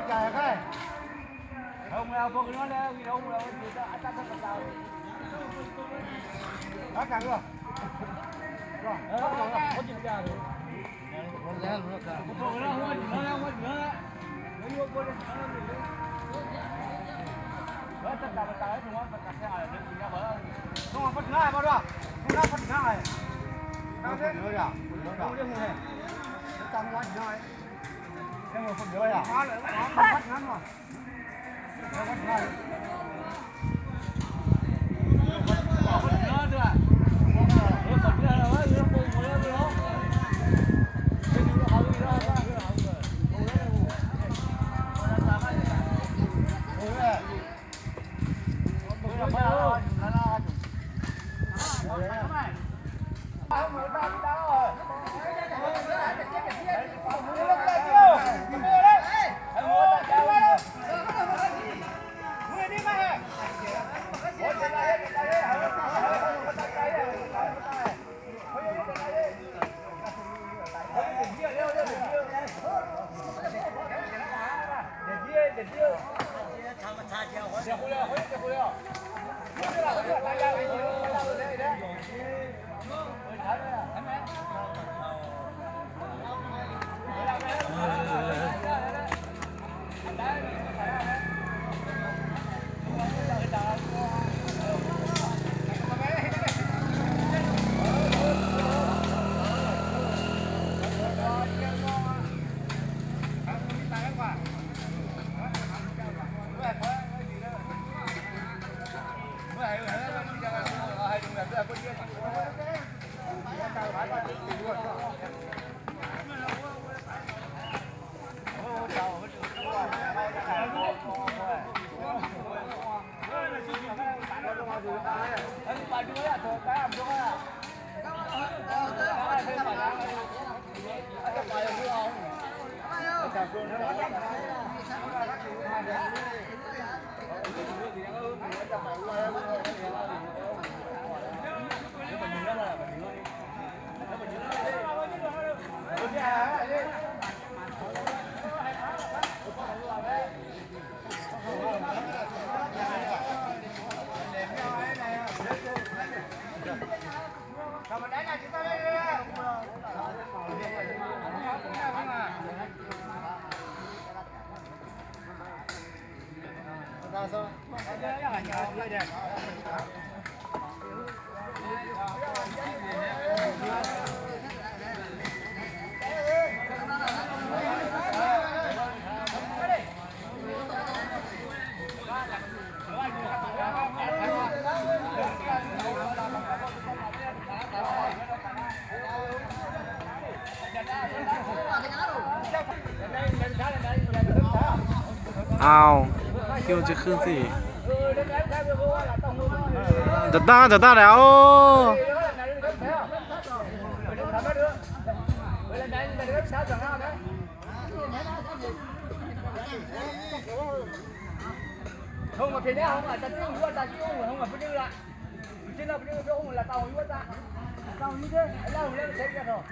Trời ơi, không là vô nó là vì đâu là người ta ăn tao tao đó cả rồi rồi có chuyện gì rồi không có nào bao đâu không có nào này nào thế nữa à không đi mua này tăng quá nhiều này em một phần nữa à nó bắt ngắn rồi nó bắt ngắn ao kêuจะขึ้นสิจะได้แล้ว không mà thế này không là ta chưa uống ta chưa uống không là phải đưa lại trên là phải đưa cho là tàu uống ta tàu như thế lâu lên thấy cái rồi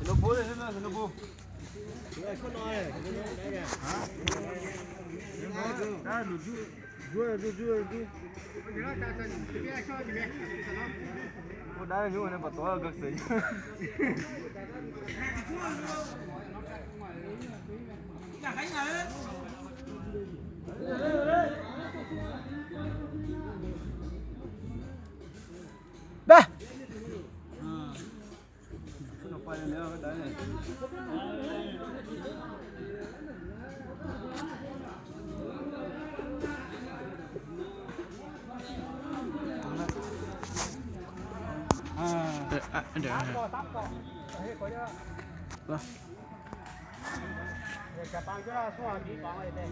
nó bố đây nó bố đá như này bắt to cực sấy đây nó quay nữa cái này để cái băng cho nó xuống đi băng ở đây